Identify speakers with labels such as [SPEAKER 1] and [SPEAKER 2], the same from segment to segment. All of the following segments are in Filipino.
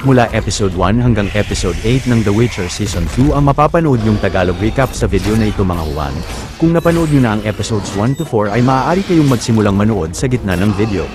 [SPEAKER 1] Mula episode 1 hanggang episode 8 ng The Witcher Season 2 ang mapapanood yung Tagalog recap sa video na ito mga Juan. Kung napanood nyo na ang episodes 1 to 4 ay maaari kayong magsimulang manood sa gitna ng video.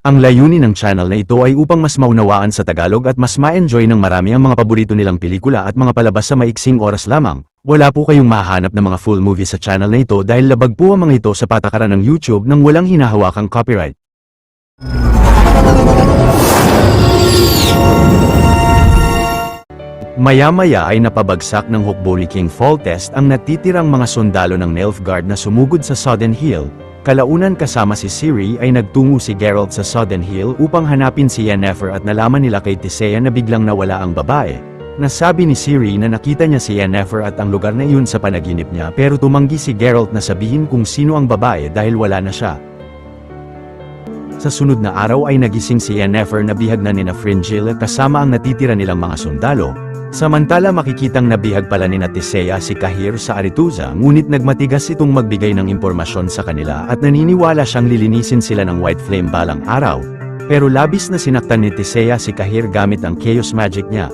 [SPEAKER 1] Ang layunin ng channel na ito ay upang mas maunawaan sa Tagalog at mas ma-enjoy ng marami ang mga paborito nilang pelikula at mga palabas sa maiksing oras lamang. Wala po kayong mahahanap ng mga full movie sa channel na ito dahil labag po ang mga ito sa patakaran ng YouTube nang walang hinahawakang copyright. Maya-maya ay napabagsak ng hukbo ni King Foltest ang natitirang mga sundalo ng Nilfgaard na sumugod sa Sodden Hill. Kalaunan kasama si Ciri ay nagtungo si Geralt sa Sodden Hill upang hanapin si Yennefer at nalaman nila kay Tissaia na biglang nawala ang babae. Nasabi ni Ciri na nakita niya si Yennefer at ang lugar na iyon sa panaginip niya pero tumanggi si Geralt na sabihin kung sino ang babae dahil wala na siya. Sa sunod na araw ay nagising si Yennefer na bihag na nina Fringilla kasama ang natitira nilang mga sundalo. Samantala makikitang nabihag pala ni Tissaia si Cahir sa Aretuza ngunit nagmatigas itong magbigay ng impormasyon sa kanila at naniniwala siyang lilinisin sila ng White Flame balang araw. Pero labis na sinaktan ni Tissaia si Cahir gamit ang Chaos Magic niya.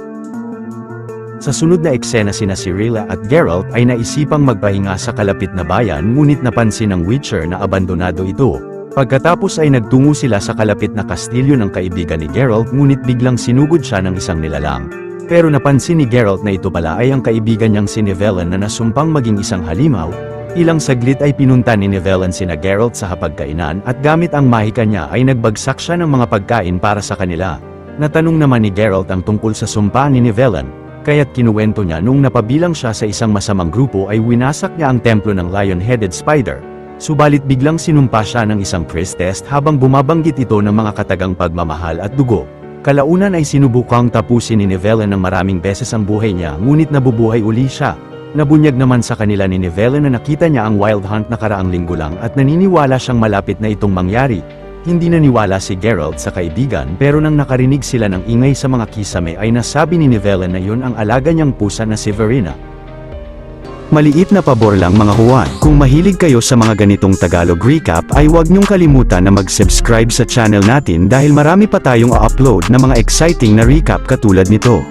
[SPEAKER 1] Sa sunod na eksena sina Cirilla at Geralt ay naisipang magpahinga sa kalapit na bayan ngunit napansin ng Witcher na abandonado ito. Pagkatapos ay nagtungo sila sa kalapit na kastilyo ng kaibigan ni Geralt ngunit biglang sinugod siya ng isang nilalang. Pero napansin ni Geralt na ito pala ay ang kaibigan niyang si Nivellen na nasumpang maging isang halimaw. Ilang saglit ay pinunta ni Nivellen sina Geralt sa hapagkainan at gamit ang mahika niya ay nagbagsak siya ng mga pagkain para sa kanila. Natanong naman ni Geralt ang tungkol sa sumpa ni Nivellen, kaya't kinuwento niya nung napabilang siya sa isang masamang grupo ay winasak niya ang templo ng Lion-Headed Spider. Subalit biglang sinumpa siya ng isang priestess habang bumabanggit ito ng mga katagang pagmamahal at dugo. Kalaunan ay sinubukang tapusin ni Nivellen ng maraming beses ang buhay niya ngunit nabubuhay uli siya. Nabunyag naman sa kanila ni Nivellen na nakita niya ang Wild Hunt nakaraang linggo lang at naniniwala siyang malapit na itong mangyari. Hindi naniwala si Geralt sa kaibigan pero nang nakarinig sila ng ingay sa mga kisame ay nasabi ni Nivellen na yun ang alaga niyang pusa na si Verena. Maliit na pabor lang mga Juan, kung mahilig kayo sa mga ganitong Tagalog recap ay huwag niyong kalimutan na mag-subscribe sa channel natin dahil marami pa tayong upload na mga exciting na recap katulad nito.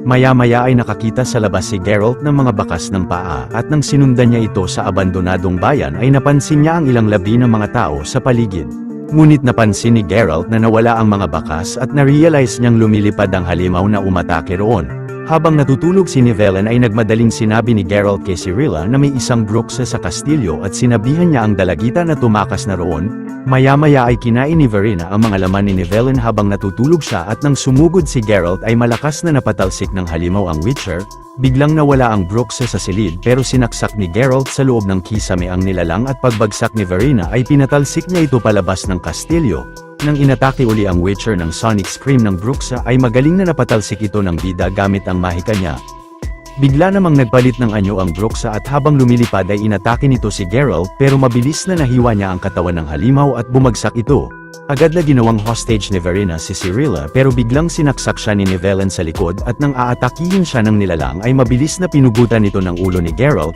[SPEAKER 1] Maya-maya ay nakakita sa labas si Geralt ng mga bakas ng paa at nang sinundan niya ito sa abandonadong bayan ay napansin niya ang ilang labi ng mga tao sa paligid. Ngunit napansin ni Geralt na nawala ang mga bakas at na-realize niyang lumilipad ang halimaw na umatake roon. Habang natutulog si Nivellen ay nagmadaling sinabi ni Geralt kay Cirilla na may isang brukse sa kastilyo at sinabihan niya ang dalagita na tumakas na roon. Maya-maya ay kinain ni Verena ang mga laman ni Nivellen habang natutulog siya at nang sumugod si Geralt ay malakas na napatalsik ng halimaw ang Witcher. Biglang nawala ang brukse sa silid pero sinaksak ni Geralt sa loob ng kisame ang nilalang at pagbagsak ni Verena ay pinatalsik niya ito palabas ng kastilyo. Nang inatake uli ang Witcher ng Sonic Scream ng Bruxa ay magaling na napatalsik ito ng bida gamit ang mahika niya. Bigla namang nagpalit ng anyo ang Bruxa at habang lumilipad ay inatake nito si Geralt pero mabilis na nahiwa niya ang katawan ng halimaw at bumagsak ito. Agad na ginawang hostage ni Verena si Cirilla pero biglang sinaksak siya ni Nivellen sa likod at nang aatakihin siya ng nilalang ay mabilis na pinugutan ito ng ulo ni Geralt.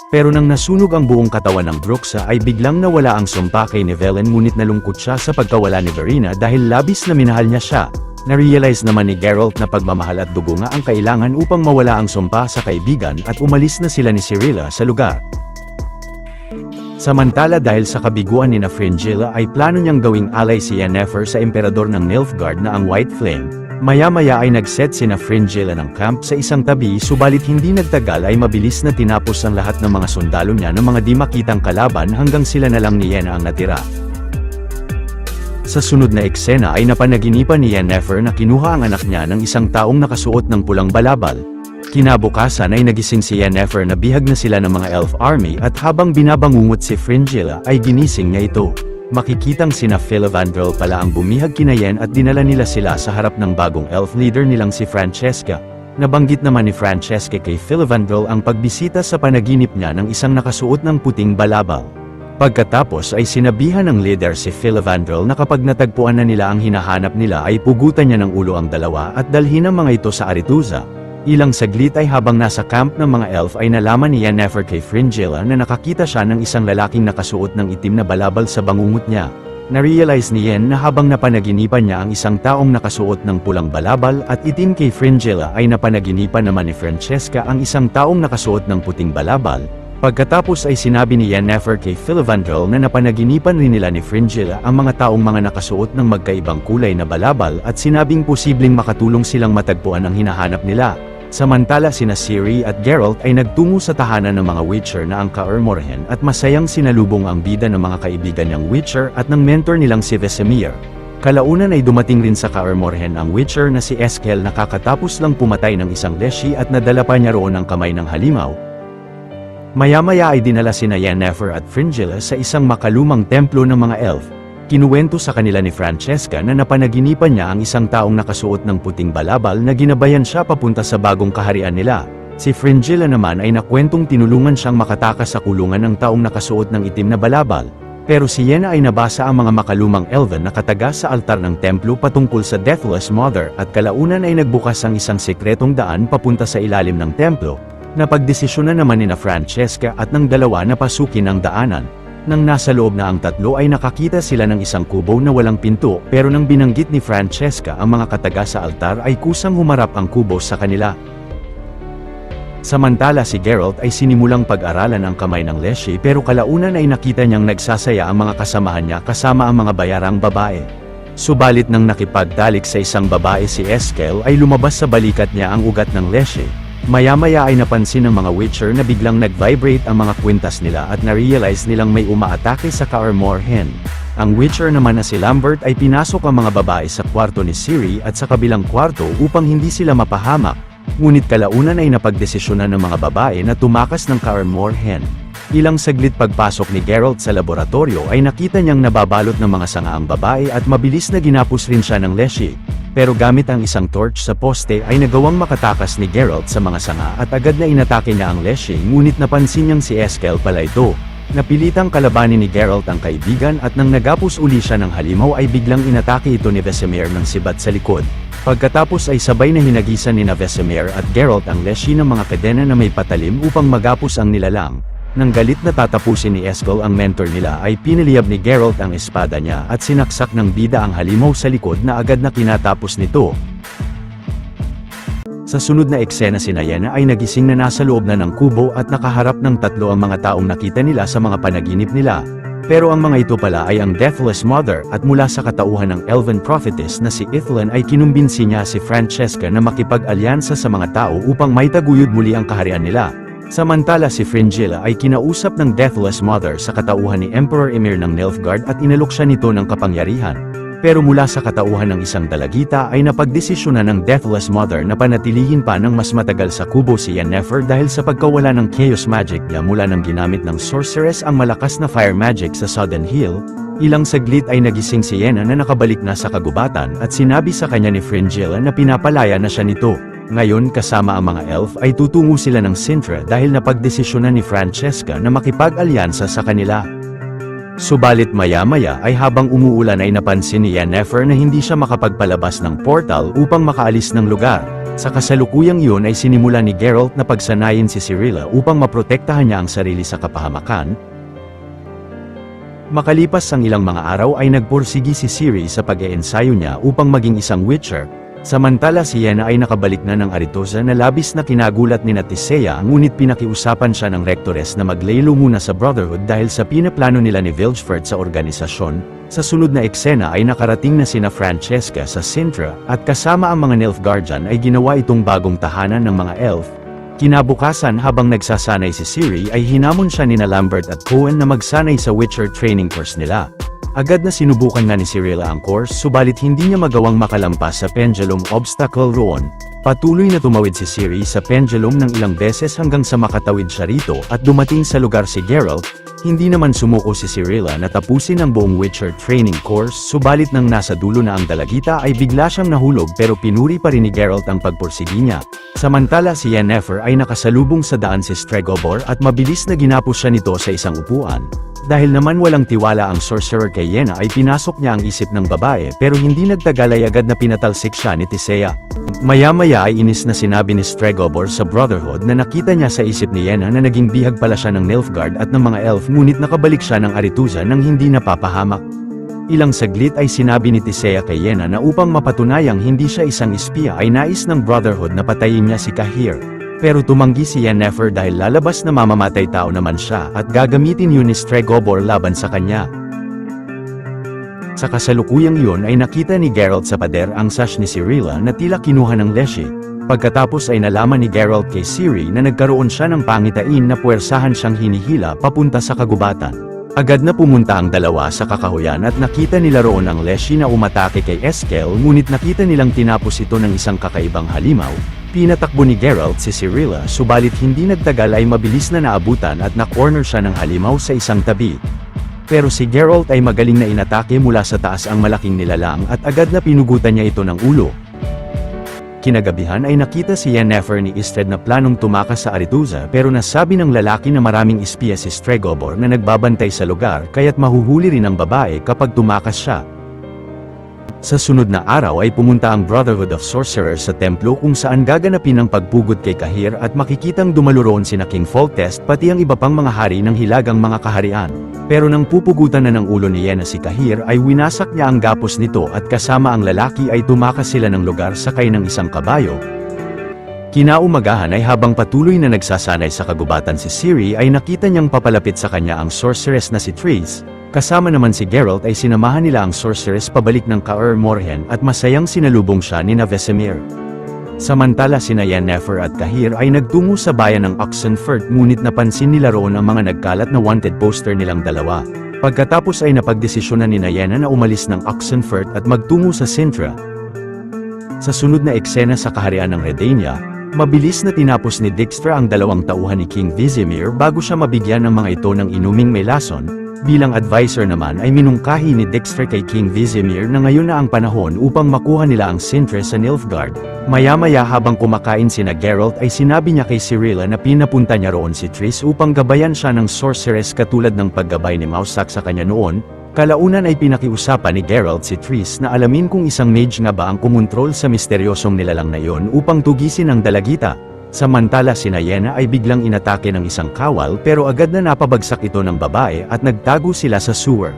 [SPEAKER 1] Pero nang nasunog ang buong katawan ng Bruxa ay biglang nawala ang sumpa kay Nivellen ngunit nalungkot siya sa pagkawala ni Verena dahil labis na minahal niya siya. Na-realize naman ni Geralt na pagmamahal at dugo nga ang kailangan upang mawala ang sumpa sa kaibigan at umalis na sila ni Cirilla sa lugar. Samantala dahil sa kabiguan ni Fringilla ay plano niyang gawing alay si Yennefer sa emperador ng Nilfgaard na ang White Flame. Maya-maya ay nag-set sina Fringilla ng camp sa isang tabi subalit hindi nagtagal ay mabilis na tinapos ang lahat ng mga sundalo niya ng mga di makitang kalaban hanggang sila na lang ni Yenna ang natira. Sa sunod na eksena ay napanaginipan ni Yennefer na kinuha ang anak niya ng isang taong nakasuot ng pulang balabal. Kinabukasan ay nagising si Yennefer na bihag na sila ng mga elf army at habang binabangungot si Fringilla ay ginising niya ito. Makikitang sina Filavandrel pala ang bumihag kina Yen at dinala nila sila sa harap ng bagong elf leader nilang si Francesca. Nabanggit naman ni Francesca kay Filavandrel ang pagbisita sa panaginip niya ng isang nakasuot ng puting balabal. Pagkatapos ay sinabihan ng leader si Filavandrel na kapag natagpuan na nila ang hinahanap nila ay pugutan niya ng ulo ang dalawa at dalhin ang mga ito sa Aretuza. Ilang saglit ay habang nasa camp ng mga elf ay nalaman ni Yennefer kay Fringilla na nakakita siya ng isang lalaking nakasuot ng itim na balabal sa bangungot niya. Na-realize ni Yen na habang napanaginipan niya ang isang taong nakasuot ng pulang balabal at itim kay Fringilla ay napanaginipan naman ni Francesca ang isang taong nakasuot ng puting balabal. Pagkatapos ay sinabi ni Yennefer kay Filavandrel na napanaginipan rin nila ni Fringilla ang mga taong mga nakasuot ng magkaibang kulay na balabal at sinabing posibleng makatulong silang matagpuan ang hinahanap nila. Samantala sina Ciri at Geralt ay nagtungo sa tahanan ng mga Witcher na ang Kaer Morhen at masayang sinalubong ang bida ng mga kaibigan niyang Witcher at ng mentor nilang si Vesemir. Kalaunan ay dumating rin sa Kaer Morhen ang Witcher na si Eskel na kakatapos lang pumatay ng isang Leshy at nadala pa niya roon ang kamay ng halimaw. Maya-maya ay dinala sina Yennefer at Fringilla sa isang makalumang templo ng mga elf. Kinuwento sa kanila ni Francesca na napanaginipan niya ang isang taong nakasuot ng puting balabal na ginabayan siya papunta sa bagong kaharian nila. Si Fringilla naman ay nakwentong tinulungan siyang makatakas sa kulungan ng taong nakasuot ng itim na balabal. Pero si Yenna ay nabasa ang mga makalumang elven na kataga sa altar ng templo patungkol sa Deathless Mother at kalaunan ay nagbukas ang isang sekretong daan papunta sa ilalim ng templo. Napagdesisyonan naman ni Francesca at ng dalawa na pasukin ang daanan. Nang nasa loob na ang tatlo ay nakakita sila ng isang kubo na walang pinto pero nang binanggit ni Francesca ang mga kataga sa altar ay kusang humarap ang kubo sa kanila. Samantala si Geralt ay sinimulang pag-aralan ang kamay ng Leshy pero kalaunan ay nakita niyang nagsasaya ang mga kasamahan niya kasama ang mga bayarang babae. Subalit nang nakipagtalik sa isang babae si Eskel ay lumabas sa balikat niya ang ugat ng Leshy. Maya-maya ay napansin ng mga Witcher na biglang nag-vibrate ang mga kwintas nila at na-realize nilang may umaatake sa Kaer Morhen. Ang Witcher naman na si Lambert ay pinasok ang mga babae sa kwarto ni Ciri at sa kabilang kwarto upang hindi sila mapahamak, ngunit kalaunan ay napagdesisyonan ng mga babae na tumakas ng Kaer Morhen. Ilang saglit pagpasok ni Geralt sa laboratorio ay nakita niyang nababalot ng mga sanga ang babae at mabilis na ginapos rin siya ng Leshy. Pero gamit ang isang torch sa poste ay nagawang makatakas ni Geralt sa mga sanga at agad na inatake niya ang Leshy ngunit napansin niyang si Eskel pala ito. Napilitang kalabanin ni Geralt ang kaibigan at nang nagapos uli siya ng halimaw ay biglang inatake ito ni Vesemir ng sibat sa likod. Pagkatapos ay sabay na hinagisan ni Vesemir at Geralt ang Leshy ng mga kadena na may patalim upang magapos ang nilalang. Nang galit na tatapusin ni Eskel ang mentor nila ay piniliyab ni Geralt ang espada niya at sinaksak ng bida ang halimaw sa likod na agad na kinatapos nito. Sa sunod na eksena si Yenna ay nagising na nasa loob na ng kubo at nakaharap ng tatlo ang mga taong nakita nila sa mga panaginip nila. Pero ang mga ito pala ay ang Deathless Mother at mula sa katauhan ng Elven Prophetess na si Ithlan ay kinumbinsi niya si Francesca na makipag-alyansa sa mga tao upang maitaguyod muli ang kaharian nila. Samantala si Fringilla ay kinausap ng Deathless Mother sa katauhan ni Emperor Emhyr ng Nilfgaard at inalok siya nito ng kapangyarihan. Pero mula sa katauhan ng isang dalagita ay napagdesisyonan ng Deathless Mother na panatilihin pa ng mas matagal sa kubo si Yennefer dahil sa pagkawala ng Chaos Magic niya mula nang ginamit ng Sorceress ang malakas na Fire Magic sa Sodden Hill. Ilang saglit ay nagising si Yenna na nakabalik na sa kagubatan at sinabi sa kanya ni Fringilla na pinapalaya na siya nito. Ngayon kasama ang mga elf ay tutungo sila ng Cintra dahil napagdesisyonan ni Francesca na makipag-alyansa sa kanila. Subalit maya-maya ay habang umuulan ay napansin ni Yennefer na hindi siya makapagpalabas ng portal upang makaalis ng lugar. Sa kasalukuyang iyon ay sinimula ni Geralt na pagsanayin si Cirilla upang maprotektahan niya ang sarili sa kapahamakan. Makalipas ang ilang mga araw ay nagpursigi si Ciri sa pag-eensayo niya upang maging isang Witcher. Samantala si Yenna ay nakabalik na ng Aretuza na labis na kinagulat ni Tissaia ngunit pinakiusapan siya ng Rectores na maglaylo muna sa Brotherhood dahil sa pinaplano nila ni Vilgefortz sa organisasyon. Sa sunod na eksena ay nakarating na sina Francesca sa Cintra at kasama ang mga Nilfgaardian ay ginawa itong bagong tahanan ng mga elf. Kinabukasan habang nagsasanay si Ciri ay hinamon siya nina Lambert at Cohen na magsanay sa Witcher training course nila. Agad na sinubukan nga ni Cirilla ang course subalit hindi niya magawang makalampas sa pendulum obstacle roon. Patuloy na tumawid si Ciri sa pendulum ng ilang beses hanggang sa makatawid siya rito at dumating sa lugar si Geralt. Hindi naman sumuko si Cirilla na tapusin ang buong Witcher training course, subalit nang nasa dulo na ang dalagita ay bigla siyang nahulog pero pinuri pa rin ni Geralt ang pagpursigi niya. Samantala si Yennefer ay nakasalubong sa daan si Stregobor at mabilis na ginapos siya nito sa isang upuan. Dahil naman walang tiwala ang sorcerer kay Yenna ay pinasok niya ang isip ng babae pero hindi nagtagal ay agad na pinatalsik siya ni Tisea. Maya-maya ay inis na sinabi ni Stregobor sa Brotherhood na nakita niya sa isip ni Yenna na naging bihag pala siya ng Nilfgaard at ng mga elf ngunit nakabalik siya ng Aretuza nang hindi napapahamak. Ilang saglit ay sinabi ni Tisea kay Yenna na upang mapatunayang hindi siya isang espiya ay nais ng Brotherhood na patayin niya si Cahir. Pero tumanggi si Yennefer dahil lalabas na mamamatay tao naman siya at gagamitin yun ni Stregobor laban sa kanya. Sa kasalukuyang yun ay nakita ni Geralt sa pader ang sash ni Cirilla na tila kinuha ng Leshy. Pagkatapos ay nalaman ni Geralt kay Ciri na nagkaroon siya ng pangitain na puwersahan siyang hinihila papunta sa kagubatan. Agad na pumunta ang dalawa sa kakahuyan at nakita nila roon ang Leshy na umatake kay Eskel ngunit nakita nilang tinapos ito ng isang kakaibang halimaw. Pinatakbo ni Geralt si Cirilla subalit hindi nagtagal ay mabilis na naabutan at na-corner siya ng halimaw sa isang tabi. Pero si Geralt ay magaling na inatake mula sa taas ang malaking nilalang at agad na pinugutan niya ito ng ulo. Kinagabihan ay nakita si Yennefer ni Istred na planong tumakas sa Aretuza pero nasabi ng lalaki na maraming espiya si Stregobor na nagbabantay sa lugar kaya't mahuhuli rin ang babae kapag tumakas siya. Sa sunod na araw ay pumunta ang Brotherhood of Sorcerers sa templo kung saan gaganapin ang pagpugod kay Cahir at makikitang dumalo roon sina King Foltest pati ang iba pang mga hari ng hilagang mga kaharian. Pero nang pupugutan na ng ulo ni Yenna si Cahir ay winasak niya ang gapos nito at kasama ang lalaki ay tumakas sila ng lugar sakay ng isang kabayo. Kinaumagahan ay habang patuloy na nagsasanay sa kagubatan si Ciri ay nakita niyang papalapit sa kanya ang sorceress na si Triss. Kasama naman si Geralt ay sinamahan nila ang sorceress pabalik ng Kaer Morhen at masayang sinalubong siya ni Vesemir. Samantala sina Yennefer at Cahir ay nagtungo sa bayan ng Oxenfurt ngunit napansin nila roon ang mga nagkalat na wanted poster nilang dalawa. Pagkatapos ay napagdesisyonan ni Yenna na umalis ng Oxenfurt at magtungo sa Sintra. Sa sunod na eksena sa kaharian ng Redania, mabilis na tinapos ni Dijkstra ang dalawang tauhan ni King Vizimir bago siya mabigyan ng mga ito ng inuming may lason. Bilang advisor naman ay minungkahi ni Dijkstra kay King Vizimir na ngayon na ang panahon upang makuha nila ang Sintra sa Nilfgaard. Maya-maya habang kumakain sina Geralt ay sinabi niya kay Cirilla na pinapunta niya roon si Triss upang gabayan siya ng sorceress katulad ng paggabay ni Mousak sa kanya noon. Kalaunan ay pinakiusapan ni Geralt si Triss na alamin kung isang mage nga ba ang kumontrol sa misteryosong nilalang na iyon upang tugisin ang dalagita. Samantala sina Yenna ay biglang inatake ng isang kawal pero agad na napabagsak ito ng babae at nagtago sila sa sewer.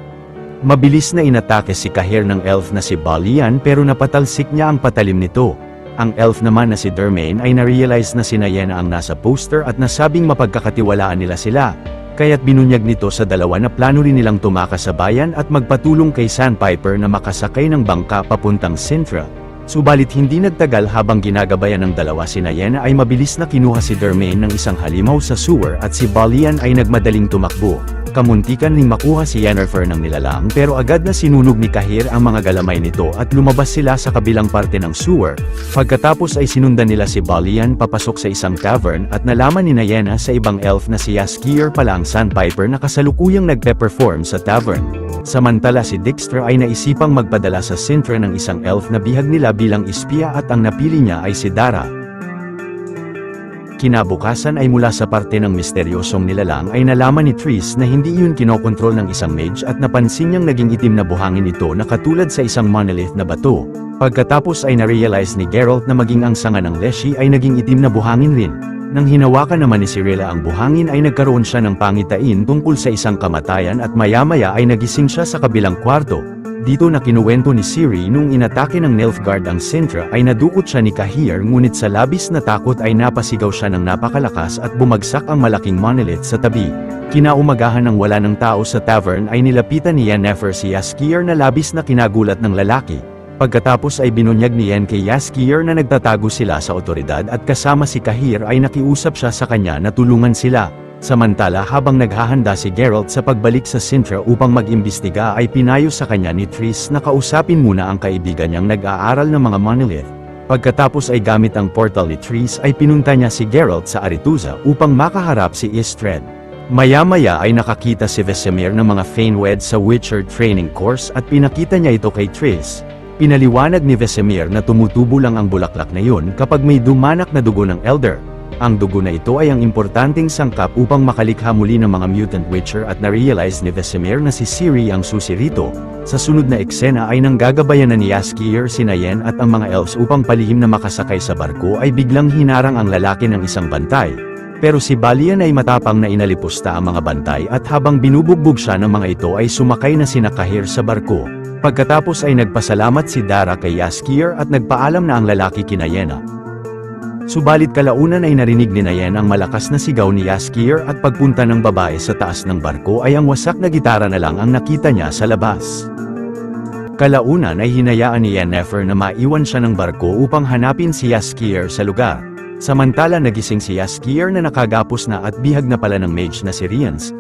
[SPEAKER 1] Mabilis na inatake si Cahir ng elf na si Balian pero napatalsik niya ang patalim nito. Ang elf naman na si Dermain ay narealize na sina Yenna ang nasa poster at nasabing mapagkakatiwalaan nila sila. Kaya't binunyag nito sa dalawa na plano rin nilang tumakas sa bayan at magpatulong kay Sandpiper na makasakay ng bangka papuntang Sintra. Subalit hindi nagtagal habang ginagabayan ng dalawa sina Yenna ay mabilis na kinuha si Dermain ng isang halimaw sa sewer at si Balian ay nagmadaling tumakbo. Kamuntikan ring makuha si Yennefer ng nilalang pero agad na sinunog ni Cahir ang mga galamay nito at lumabas sila sa kabilang parte ng sewer. Pagkatapos ay sinundan nila si Balian papasok sa isang tavern at nalaman ni Yenna sa ibang elf na si Jaskier pala ang Sandpiper na kasalukuyang nagpe-perform sa tavern. Samantala si Dijkstra ay naisipang magpadala sa Sintra ng isang elf na bihag nila bilang espiya at ang napili niya ay si Dara. Kinabukasan ay mula sa parte ng misteryosong nilalang ay nalaman ni Triss na hindi yun kinokontrol ng isang mage at napansin niyang naging itim na buhangin ito na katulad sa isang monolith na bato. Pagkatapos ay narealize ni Geralt na maging ang sanga ng Leshy ay naging itim na buhangin rin. Nang hinawakan naman ni Cirilla ang buhangin ay nagkaroon siya ng pangitain tungkol sa isang kamatayan at maya-maya ay nagising siya sa kabilang kwarto. Dito na kinuwento ni Ciri nung inatake ng Nilfgaard ang Sintra ay nadukot siya ni Cahir ngunit sa labis na takot ay napasigaw siya ng napakalakas at bumagsak ang malaking monolith sa tabi. Kinaumagahan ng wala ng tao sa tavern ay nilapitan ni Yennefer si Jaskier na labis na kinagulat ng lalaki. Pagkatapos ay binunyag ni Yen kay Jaskier na nagtatago sila sa otoridad at kasama si Cahir ay nakiusap siya sa kanya na tulungan sila. Samantala habang naghahanda si Geralt sa pagbalik sa Sintra upang mag-imbestiga ay pinayo sa kanya ni Triss na kausapin muna ang kaibigan niyang nag-aaral ng mga monolith. Pagkatapos ay gamit ang portal ni Triss ay pinunta niya si Geralt sa Aretuza upang makaharap si Istred. Maya-maya ay nakakita si Vesemir ng mga Feynwed sa Witcher training course at pinakita niya ito kay Triss. Pinaliwanag ni Vesemir na tumutubo lang ang bulaklak na yun kapag may dumanak na dugo ng Elder. Ang dugo na ito ay ang importanteng sangkap upang makalikha muli ng mga mutant Witcher at na-realize ni Vesemir na si Ciri ang susi rito. Sa sunod na eksena ay nanggagabayan na ni Jaskier, si Yen at ang mga elves upang palihim na makasakay sa barko ay biglang hinarang ang lalaki ng isang bantay. Pero si Balian ay matapang na inalipusta ang mga bantay at habang binubugbog siya ng mga ito ay sumakay na sina Kahir sa barko. Pagkatapos ay nagpasalamat si Dara kay Jaskier at nagpaalam na ang lalaki kina Yenna. Subalit kalaunan ay narinig ni Yen ang malakas na sigaw ni Jaskier at pagpunta ng babae sa taas ng barko ay ang wasak na gitara na lang ang nakita niya sa labas. Kalaunan ay hinayaan ni Yennefer na maiwan siya ng barko upang hanapin si Jaskier sa lugar. Samantala nagising si Jaskier na nakagapos na at bihag na pala ng mage na si Rience.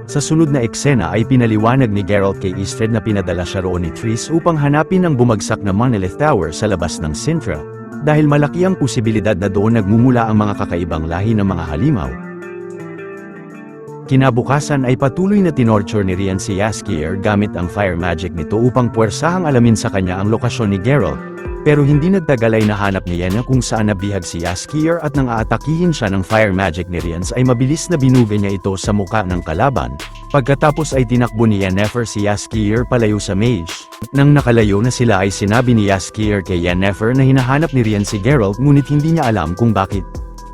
[SPEAKER 1] Sa sunod na eksena ay pinaliwanag ni Geralt kay Istred na pinadala siya roon ni Triss upang hanapin ang bumagsak na Monolith Tower sa labas ng Sintra, dahil malaki ang posibilidad na doon nagmumula ang mga kakaibang lahi ng mga halimaw. Kinabukasan ay patuloy na tinorture ni Rience si Jaskier gamit ang fire magic nito upang puwersahang alamin sa kanya ang lokasyon ni Geralt. Pero hindi nagtagal ay nahanap ni Yenna kung saan nabihag si Jaskier at nang aatakihin siya ng fire magic ni Rience ay mabilis na binugay niya ito sa muka ng kalaban. Pagkatapos ay tinakbo ni Yennefer si Jaskier palayo sa mage. Nang nakalayo na sila ay sinabi ni Jaskier kay Yennefer na hinahanap ni Rience si Geralt ngunit hindi niya alam kung bakit.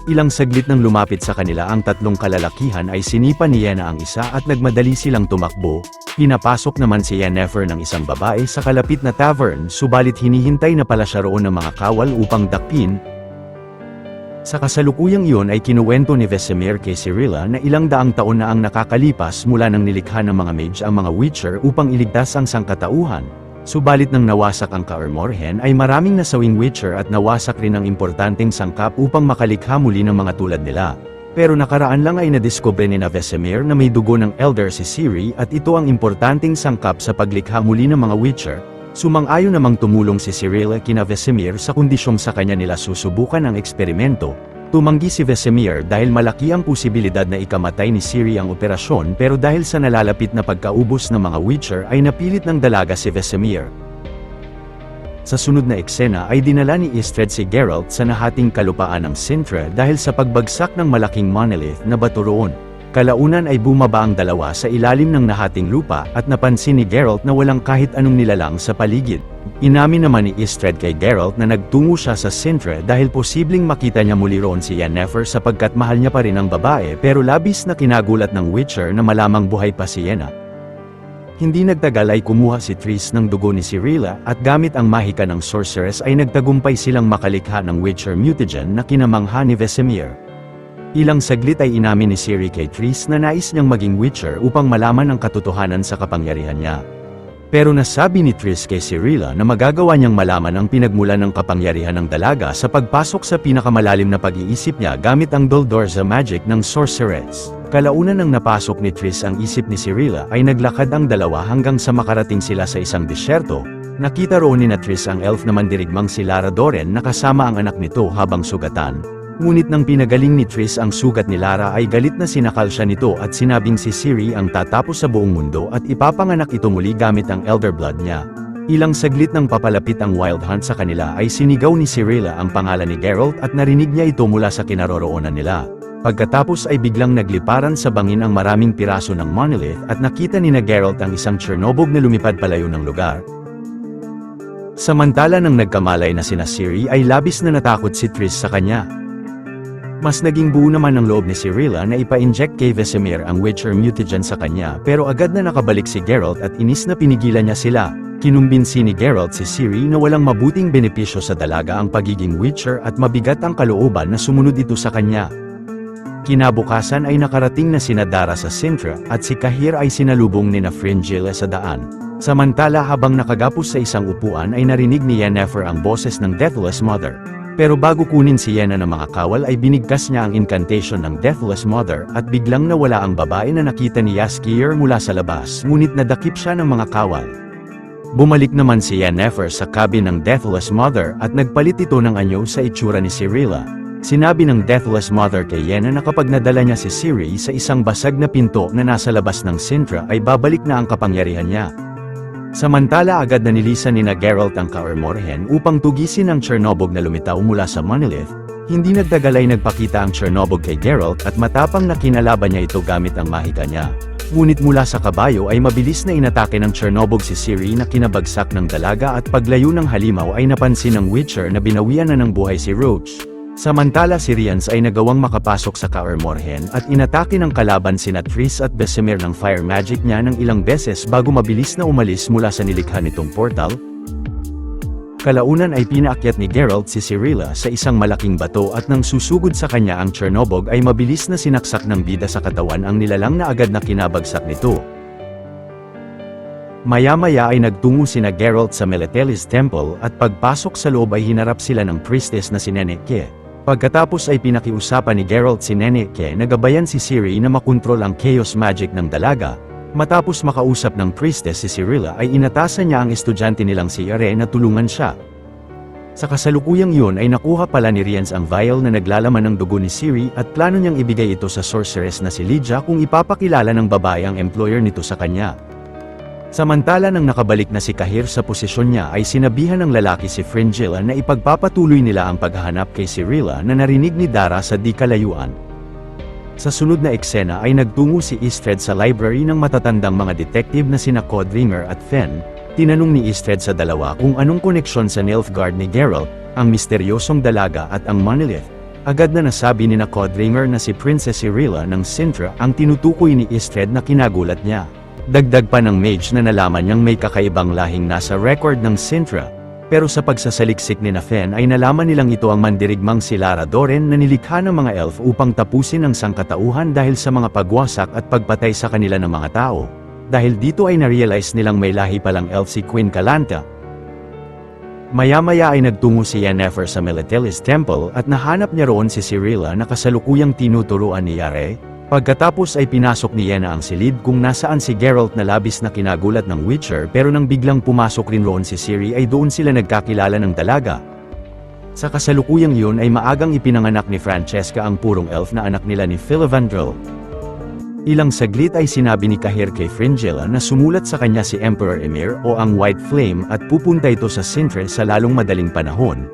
[SPEAKER 1] Ilang saglit nang lumapit sa kanila ang tatlong kalalakihan ay sinipa ni Yenna ang isa at nagmadali silang tumakbo. Pinapasok naman si Yennefer ng isang babae sa kalapit na tavern subalit hinihintay na pala siya roon ng mga kawal upang dakpin. Sa kasalukuyang iyon ay kinuwento ni Vesemir kay Cirilla na ilang daang taon na ang nakakalipas mula nang nilikha ng mga mage ang mga Witcher upang iligtas ang sangkatauhan. Subalit nang nawasak ang Kaer Morhen ay maraming nasawing Witcher at nawasak rin ang importanteng sangkap upang makalikha muli ng mga tulad nila. Pero nakaraan lang ay nadiskubre ni Vesemir na may dugo ng Elder si Ciri at ito ang importanteng sangkap sa paglikha muli ng mga Witcher. Sumang-ayon namang tumulong si Cirilla kina Vesemir sa kondisyong sa kanya nila susubukan ang eksperimento. Tumanggi si Vesemir dahil malaki ang posibilidad na ikamatay ni Ciri ang operasyon pero dahil sa nalalapit na pagkaubos ng mga Witcher ay napilit ng dalaga si Vesemir. Sa sunod na eksena ay dinala ni Istred si Geralt sa nahating kalupaan ng Sintra dahil sa pagbagsak ng malaking monolith na bato roon. Kalaunan ay bumaba ang dalawa sa ilalim ng nahating lupa at napansin ni Geralt na walang kahit anong nilalang sa paligid. Inamin naman ni Istred kay Geralt na nagtungo siya sa Sintra dahil posibleng makita niya muli roon si Yennefer sapagkat mahal niya pa rin ang babae pero labis na kinagulat ng Witcher na malamang buhay pa si Yenna. Hindi nagtagal ay kumuha si Triss ng dugo ni Cirilla at gamit ang mahika ng sorceress ay nagtagumpay silang makalikha ng Witcher mutagen na kinamangha ni Vesemir. Ilang saglit ay inamin ni Ciri kay Triss na nais niyang maging Witcher upang malaman ang katotohanan sa kapangyarihan niya. Pero nasabi ni Triss kay Cirilla na magagawa niyang malaman ang pinagmulan ng kapangyarihan ng dalaga sa pagpasok sa pinakamalalim na pag-iisip niya gamit ang Doldorza magic ng sorceress. Kalaunan nang napasok ni Triss ang isip ni Cirilla ay naglakad ang dalawa hanggang sa makarating sila sa isang disyerto. Nakita roon ni Triss ang elf na mandirigmang si Lara Dorren na kasama ang anak nito habang sugatan. Ngunit nang pinagaling ni Triss ang sugat ni Lara ay galit na sinakal siya nito at sinabing si Ciri ang tatapos sa buong mundo at ipapanganak ito muli gamit ang elder blood niya. Ilang saglit nang papalapit ang Wild Hunt sa kanila ay sinigaw ni Cirilla ang pangalan ni Geralt at narinig niya ito mula sa kinaroroonan nila. Pagkatapos ay biglang nagliparan sa bangin ang maraming piraso ng monolith at nakita ni Geralt ang isang Chernobog na lumipad palayo ng lugar. Samantala nang nagkamalay na sina Ciri ay labis na natakot si Triss sa kanya. Mas naging buo naman ang loob ni Cirilla na ipa-inject kay Vesemir ang Witcher mutagen sa kanya pero agad na nakabalik si Geralt at inis na pinigilan niya sila. Kinumbinsi ni Geralt si Ciri na walang mabuting benepisyo sa dalaga ang pagiging Witcher at mabigat ang kalooban na sumunod ito sa kanya. Kinabukasan ay nakarating na sina Dara sa Sintra at si Kahir ay sinalubong ni Fringilla sa daan. Samantala habang nakagapos sa isang upuan ay narinig ni Yennefer ang boses ng Deathless Mother. Pero bago kunin si Yenna ng mga kawal ay binigkas niya ang incantation ng Deathless Mother at biglang nawala ang babae na nakita ni Jaskier mula sa labas ngunit nadakip siya ng mga kawal. Bumalik naman si Yennefer sa cabin ng Deathless Mother at nagpalit ito ng anyo sa itsura ni Cirilla. Sinabi ng Deathless Mother kay Yenna na kapag nadala niya si Ciri sa isang basag na pinto na nasa labas ng Sintra ay babalik na ang kapangyarihan niya. Samantala agad na nilisan ni Geralt ang Kaer Morhen upang tugisin ang Chernobog na lumitaw mula sa Monolith. Hindi nagtagal ay nagpakita ang Chernobog kay Geralt at matapang na kinalaban niya ito gamit ang mahika niya. Ngunit mula sa kabayo ay mabilis na inatake ng Chernobog si Ciri na kinabagsak ng dalaga at paglayo ng halimaw ay napansin ng Witcher na binawian na ng buhay si Roach. Samantala si Rience ay nagawang makapasok sa Kaer Morhen at inatake ng kalaban sina Triss at Vesemir ng fire magic niya ng ilang beses bago mabilis na umalis mula sa nilikha nitong portal. Kalaunan ay pinaakyat ni Geralt si Cirilla sa isang malaking bato at nang susugod sa kanya ang Chernobog ay mabilis na sinaksak ng bida sa katawan ang nilalang na agad na kinabagsak nito. Maya-maya ay nagtungo sina Geralt sa Melitelis Temple at pagpasok sa loob ay hinarap sila ng priestess na si Neneke. Pagkatapos ay pinakiusapan ni Geralt si Neneke na gabayan si Ciri na makontrol ang chaos magic ng dalaga. Matapos makausap ng priestess si Cirilla ay inatasan niya ang estudyante nilang si Yare na tulungan siya. Sa kasalukuyang yun ay nakuha pala ni Rience ang vial na naglalaman ng dugo ni Ciri at plano niyang ibigay ito sa sorceress na si Lydia kung ipapakilala ng babae ang employer nito sa kanya. Samantala nang nakabalik na si Cahir sa posisyon niya ay sinabihan ng lalaki si Fringilla na ipagpapatuloy nila ang paghahanap kay Cirilla na narinig ni Dara sa di kalayuan. Sa sunod na eksena ay nagtungo si Istred sa library ng matatandang mga detective na sina Codringer at Fen. Tinanong ni Istred sa dalawa kung anong koneksyon sa Nilfgaard ni Geralt, ang misteryosong dalaga at ang Monolith. Agad na nasabi ni Codringer na si Princess Cirilla ng Sintra ang tinutukoy ni Istred na kinagulat niya. Dagdag pa ng mage na nalaman niyang may kakaibang lahing nasa record ng Sintra. Pero sa pagsasaliksik ni Fen ay nalaman nilang ito ang mandirigmang si Lara Dorren na nilikha ng mga elf upang tapusin ang sangkatauhan dahil sa mga pagwasak at pagpatay sa kanila ng mga tao. Dahil dito ay narealize nilang may lahi palang elf si Queen Calanta. Maya-maya ay nagtungo si Yennefer sa Melitelis Temple at nahanap niya roon si Cirilla na kasalukuyang tinuturuan ni Yare. Pagkatapos ay pinasok ni Yenna ang silid kung nasaan si Geralt na labis na kinagulat ng Witcher pero nang biglang pumasok rin roon si Ciri ay doon sila nagkakilala ng dalaga. Sa kasalukuyang yun ay maagang ipinanganak ni Francesca ang purong elf na anak nila ni Filavandrel. Ilang saglit ay sinabi ni Cahir kay Fringilla na sumulat sa kanya si Emperor Emir o ang White Flame at pupunta ito sa Sintra sa lalong madaling panahon.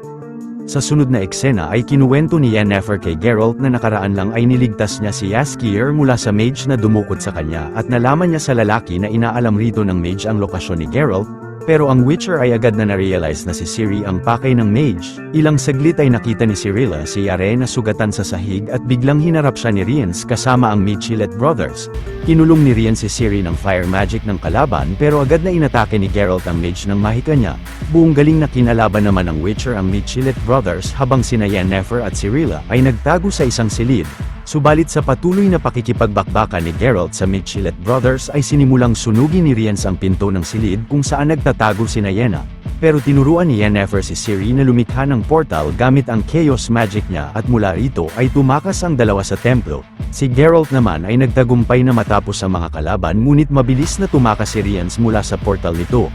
[SPEAKER 1] Sa sunod na eksena ay kinuwento ni Yennefer kay Geralt na nakaraan lang ay niligtas niya si Jaskier mula sa mage na dumukot sa kanya at nalaman niya sa lalaki na inaalam rito ng mage ang lokasyon ni Geralt, pero ang Witcher ay agad na narealize na si Ciri ang pakay ng mage. Ilang saglit ay nakita ni Cirilla si Yare na sugatan sa sahig at biglang hinarap siya ni Rience kasama ang Michelet Brothers. Kinulong ni Rience si Ciri ng fire magic ng kalaban pero agad na inatake ni Geralt ang mage ng mahika niya. Buong galing na kinalaban naman ng Witcher ang Michelet Brothers habang sina Yennefer at Cirilla ay nagtago sa isang silid. Subalit sa patuloy na pakikipagbakbakan ni Geralt sa Michelet Brothers ay sinimulang sunugin ni Rience ang pinto ng silid kung saan nagtatago sina Yenna. Pero tinuruan ni Yennefer si Ciri na lumikha ng portal gamit ang chaos magic niya at mula rito ay tumakas ang dalawa sa templo. Si Geralt naman ay nagtagumpay na matapos ang mga kalaban ngunit mabilis na tumakas si Rience mula sa portal nito.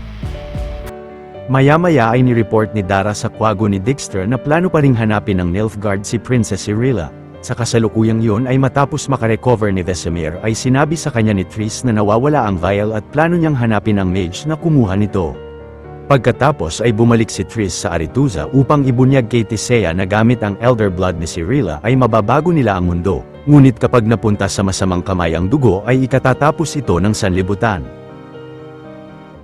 [SPEAKER 1] Maya-maya ay ni-report ni Dara sa kwago ni Dijkstra na plano pa ring hanapin ng Nilfgaard si Princess Cirilla. Sa kasalukuyang yun ay matapos makarecover ni Vesemir ay sinabi sa kanya ni Triss na nawawala ang vial at plano niyang hanapin ang mage na kumuha nito. Pagkatapos ay bumalik si Triss sa Aretuza upang ibunyag kay Tisea na gamit ang Elder Blood ni Cirilla ay mababago nila ang mundo. Ngunit kapag napunta sa masamang kamay ang dugo ay ikatatapos ito ng sanlibutan.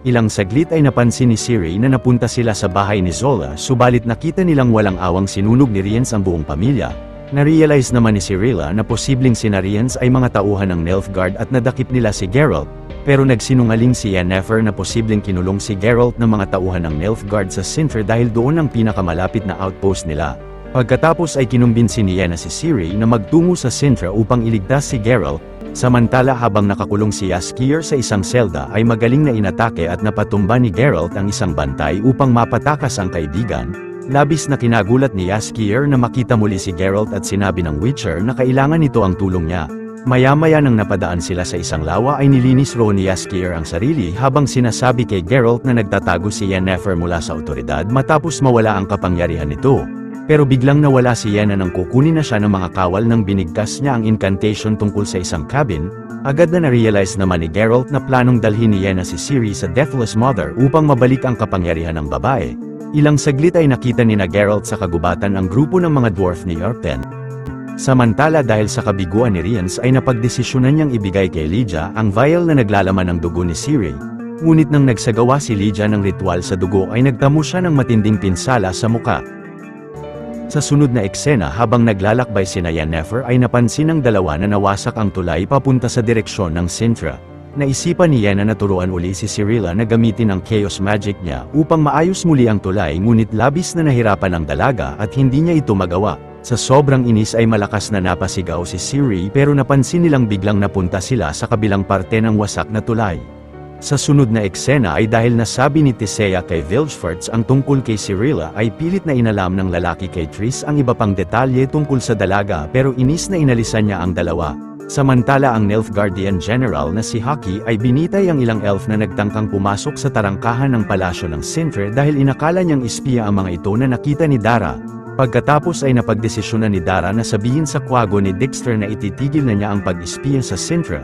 [SPEAKER 1] Ilang saglit ay napansin ni Ciri na napunta sila sa bahay ni Zola subalit nakita nilang walang awang sinunog ni Rience ang buong pamilya. Narealize naman ni Cirilla na posibleng sina Rience ay mga tauhan ng Nilfgaard at nadakip nila si Geralt, pero nagsinungaling si Yennefer na posibleng kinulong si Geralt ng mga tauhan ng Nilfgaard sa Sintra dahil doon ang pinakamalapit na outpost nila. Pagkatapos ay kinumbinsi ni Yenna si Ciri na magtungo sa Sintra upang iligtas si Geralt, samantala habang nakakulong si Jaskier sa isang selda ay magaling na inatake at napatumba ni Geralt ang isang bantay upang mapatakas ang kaibigan. Labis na kinagulat ni Jaskier na makita muli si Geralt at sinabi ng Witcher na kailangan nito ang tulong niya. Maya-maya nang napadaan sila sa isang lawa ay nilinis roon ni Jaskier ang sarili habang sinasabi kay Geralt na nagtatago si Yennefer mula sa otoridad matapos mawala ang kapangyarihan nito. Pero biglang nawala si Yenna nang kukunin na siya ng mga kawal nang binigkas niya ang incantation tungkol sa isang cabin. Agad na na-realize naman ni Geralt na planong dalhin ni Yenna si Ciri sa Deathless Mother upang mabalik ang kapangyarihan ng babae. Ilang saglit ay nakita ni na Geralt sa kagubatan ang grupo ng mga dwarf ni Yorkten. Samantala dahil sa kabiguan ni Rience ay napagdesisyonan niyang ibigay kay Lydia ang vial na naglalaman ng dugo ni Ciri. Ngunit nang nagsagawa si Lydia ng ritual sa dugo ay nagtamo siya ng matinding pinsala sa muka. Sa sunod na eksena habang naglalakbay sina Yennefer ay napansin ng dalawa na nawasak ang tulay papunta sa direksyon ng Sintra. Naisipan ni Yenna na turuan uli si Cirilla na gamitin ang chaos magic niya upang maayos muli ang tulay, ngunit labis na nahirapan ang dalaga at hindi niya ito magawa. Sa sobrang inis ay malakas na napasigaw si Ciri pero napansin nilang biglang napunta sila sa kabilang parte ng wasak na tulay. Sa sunod na eksena ay dahil nasabi ni Tisea kay Vilgefortz ang tungkol kay Cirilla ay pilit na inalam ng lalaki kay Triss ang iba pang detalye tungkol sa dalaga pero inis na inalisan niya ang dalawa. Samantala ang Nilfgaardian General na si Haki ay binitay ang ilang elf na nagtangkang pumasok sa tarangkahan ng palasyo ng Sintre dahil inakala niyang espiya ang mga ito na nakita ni Dara. Pagkatapos ay napagdesisyonan ni Dara na sabihin sa kwago ni Dijkstra na ititigil na niya ang pag-espiya sa Sintra.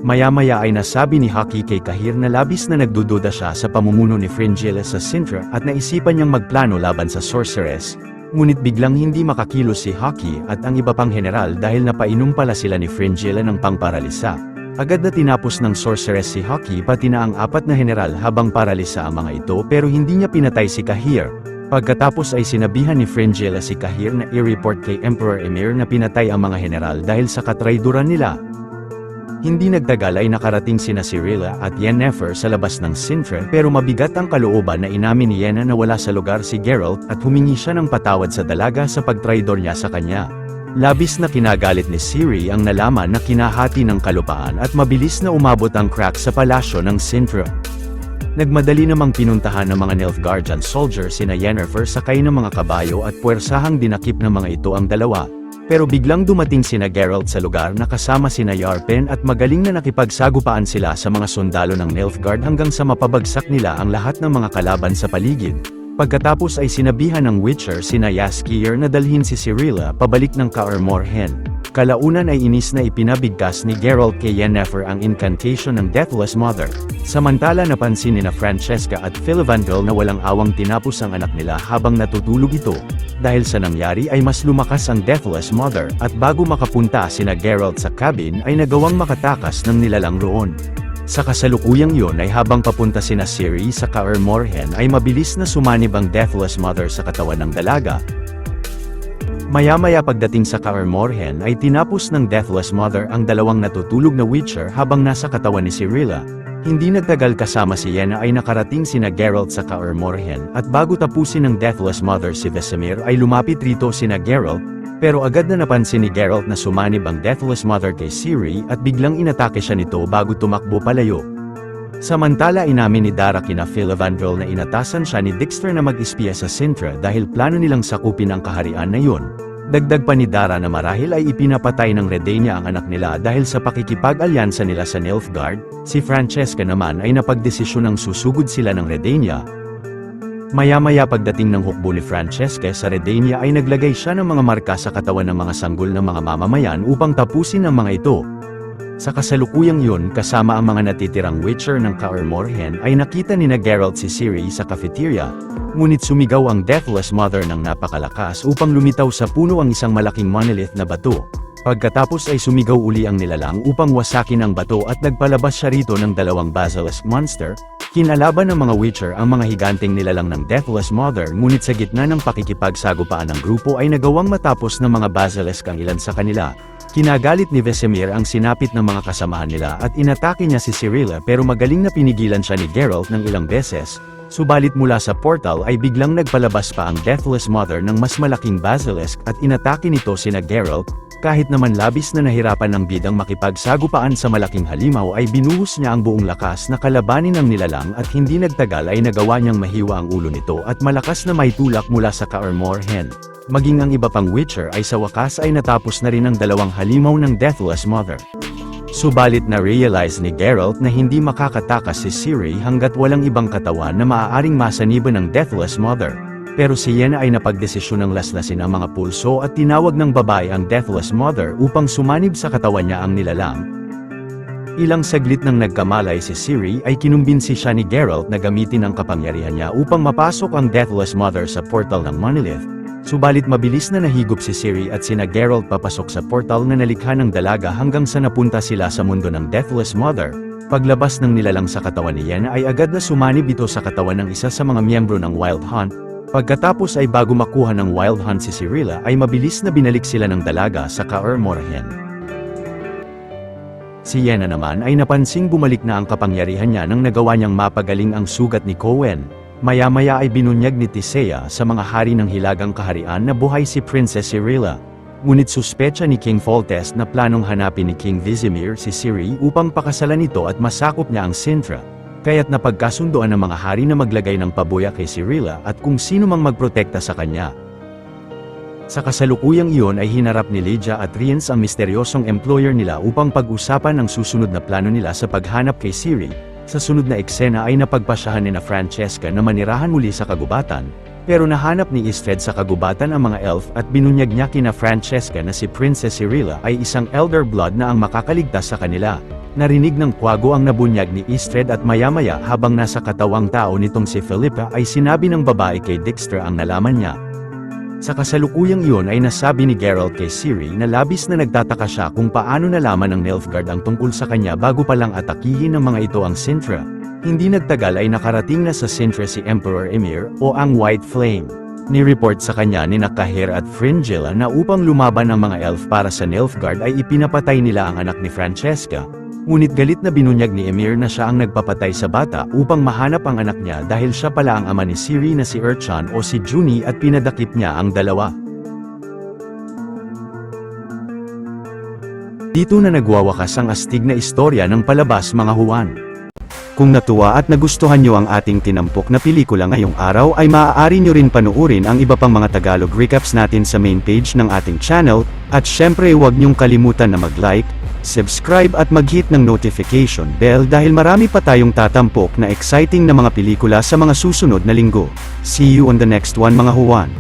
[SPEAKER 1] Maya-maya ay nasabi ni Haki kay Cahir na labis na nagdududa siya sa pamumuno ni Fringilla sa Sintra at naisipan niyang magplano laban sa sorceress. Ngunit biglang hindi makakilos si Haki at ang iba pang general dahil napainom pala sila ni Fringilla ng pangparalisa. Agad na tinapos ng sorceress si Haki pati na ang apat na general habang paralisa ang mga ito pero hindi niya pinatay si Cahir. Pagkatapos ay sinabihan ni Fringilla si Cahir na i-report kay Emperor Emhyr na pinatay ang mga general dahil sa katrayduran nila. Hindi nagtagal ay nakarating sina Cirilla at Yennefer sa labas ng Sintra pero mabigat ang kalooban na inamin ni Yenna na wala sa lugar si Geralt at humingi siya ng patawad sa dalaga sa pagtraidor niya sa kanya. Labis na kinagalit ni Ciri ang nalaman na kinahati ng kalupaan at mabilis na umabot ang crack sa palasyo ng Sintra. Nagmadali namang pinuntahan ng mga Nilfgaardian soldiers sina Yennefer sakay ng mga kabayo at puwersahang dinakip ng mga ito ang dalawa. Pero biglang dumating sina Geralt sa lugar na kasama sina Yarpen at magaling na nakipagsagupaan sila sa mga sundalo ng Nilfgaard hanggang sa mapabagsak nila ang lahat ng mga kalaban sa paligid. Pagkatapos ay sinabihan ng Witcher sina Jaskier na dalhin si Cirilla pabalik ng Kaer Morhen. Kalaunan ay inis na ipinabigkas ni Geralt kay Yennefer ang incantation ng Deathless Mother. Samantala napansin ni na Francesca at Filavandrel na walang awang tinapos ang anak nila habang natutulog ito. Dahil sa nangyari ay mas lumakas ang Deathless Mother at bago makapunta sina Geralt sa cabin ay nagawang makatakas ng nilalang roon. Sa kasalukuyang yon ay habang papunta sina Ciri sa Kaer Morhen ay mabilis na sumanib ang Deathless Mother sa katawan ng dalaga. Maya-maya pagdating sa Kaer Morhen ay tinapos ng Deathless Mother ang dalawang natutulog na Witcher habang nasa katawan ni Cirilla. Hindi nagtagal kasama si Yenna ay nakarating sina Geralt sa Kaer Morhen at bago tapusin ng Deathless Mother si Vesemir ay lumapit rito sina Geralt, pero agad na napansin ni Geralt na sumanib ang Deathless Mother kay Ciri at biglang inatake siya nito bago tumakbo palayo. Samantala inamin ni Dara kina Filavandrel na inatasan siya ni Dijkstra na mag-espiya sa Sintra dahil plano nilang sakupin ang kaharian na yun. Dagdag pa ni Dara na marahil ay ipinapatay ng Redania ang anak nila dahil sa pakikipag-alyansa nila sa Nilfgaard. Si Francesca naman ay napagdesisyonang susugod sila ng Redania. Maya-maya pagdating ng hukbo ni Francesca sa Redania ay naglagay siya ng mga marka sa katawan ng mga sanggol ng mga mamamayan upang tapusin ang mga ito. Sa kasalukuyang yun kasama ang mga natitirang Witcher ng Kaer Morhen ay nakita ni na Geralt si Ciri sa cafeteria, ngunit sumigaw ang Deathless Mother ng napakalakas upang lumitaw sa puno ang isang malaking monolith na bato. Pagkatapos ay sumigaw uli ang nilalang upang wasakin ang bato at nagpalabas siya rito ng dalawang basilisk monster. Kinalaban ng mga Witcher ang mga higanteng nilalang ng Deathless Mother ngunit sa gitna ng pakikipagsagupaan ng grupo ay nagawang matapos ng mga basilisk ang ilan sa kanila. Kinagalit ni Vesemir ang sinapit ng mga kasamahan nila at inatake niya si Cirilla pero magaling na pinigilan siya ni Geralt ng ilang beses, subalit mula sa portal ay biglang nagpalabas pa ang Deathless Mother ng mas malaking basilisk at inatake nito sina Geralt. Kahit naman labis na nahirapan ng bidang makipagsagupaan sa malaking halimaw ay binuhos niya ang buong lakas na kalabanin ng nilalang at hindi nagtagal ay nagawa niyang mahiwa ang ulo nito at malakas na maitulak mula sa Kaer Morhen. Maging ang iba pang Witcher ay sa wakas ay natapos na rin ang dalawang halimaw ng Deathless Mother. Subalit na-realize ni Geralt na hindi makakatakas si Ciri hanggat walang ibang katawan na maaaring masaniban ng Deathless Mother. Pero si Yenna ay napagdesisyon ng laslasin ang mga pulso at tinawag ng babae ang Deathless Mother upang sumanib sa katawan niya ang nilalang. Ilang saglit nang nagkamalay si Ciri ay kinumbinsi siya ni Geralt na gamitin ang kapangyarihan niya upang mapasok ang Deathless Mother sa portal ng Monolith. Subalit mabilis na nahigop si Ciri at sina Geralt papasok sa portal na nalikha ng dalaga hanggang sa napunta sila sa mundo ng Deathless Mother. Paglabas ng nilalang sa katawan ni Yenna ay agad na sumanib ito sa katawan ng isa sa mga miyembro ng Wild Hunt. Pagkatapos ay bago makuha ng Wild Hunt si Cirilla ay mabilis na binalik sila ng dalaga sa Kaer Morhen. Si Yenna naman ay napansing bumalik na ang kapangyarihan niya nang nagawa niyang mapagaling ang sugat ni Cowen. Maya-maya ay binunyag ni Tisea sa mga hari ng Hilagang Kaharian na buhay si Princess Cirilla. Ngunit suspecha ni King Foltest na planong hanapin ni King Vizimir si Ciri upang pakasalan ito at masakop niya ang Sintra. Kaya't napagkasundoan ng mga hari na maglagay ng pabuya kay Cirilla at kung sino mang magprotekta sa kanya. Sa kasalukuyang iyon ay hinarap ni Lydia at Rience ang misteryosong employer nila upang pag-usapan ang susunod na plano nila sa paghanap kay Ciri. Sa sunod na eksena ay napagpasyahan ni Francesca na manirahan muli sa kagubatan, pero nahanap ni Istred sa kagubatan ang mga elf at binunyag niya kina Francesca na si Princess Cirilla ay isang elder blood na ang makakaligtas sa kanila. Narinig ng kwago ang nabunyag ni Istred at maya-maya habang nasa katawang tao nitong si Philippa ay sinabi ng babae kay Dijkstra ang nalaman niya. Sa kasalukuyang iyon ay nasabi ni Geralt kay Ciri na labis na nagtataka siya kung paano nalaman ng Nilfgaard ang tungkol sa kanya bago palang atakihin ng mga ito ang Sintra. Hindi nagtagal ay nakarating na sa Sintra si Emperor Emhyr o ang White Flame. Ni-report sa kanya ni Cahir at Fringilla na upang lumaban ang mga elf para sa Nilfgaard ay ipinapatay nila ang anak ni Francesca. Ngunit galit na binunyag ni Emhyr na siya ang nagpapatay sa bata upang mahanap ang anak niya dahil siya pala ang ama ni Ciri na si Urchan o si Juni at pinadakip niya ang dalawa. Dito na nagwawakas ang astig na istorya ng Palabas Mga Huwan. Kung natuwa at nagustuhan nyo ang ating tinampok na pelikula ngayong araw ay maaari nyo rin panuorin ang iba pang mga Tagalog recaps natin sa main page ng ating channel, at syempre huwag nyong kalimutan na mag-like, subscribe at mag-hit ng notification bell dahil marami pa tayong tatampok na exciting na mga pelikula sa mga susunod na linggo. See you on the next one mga Huwan.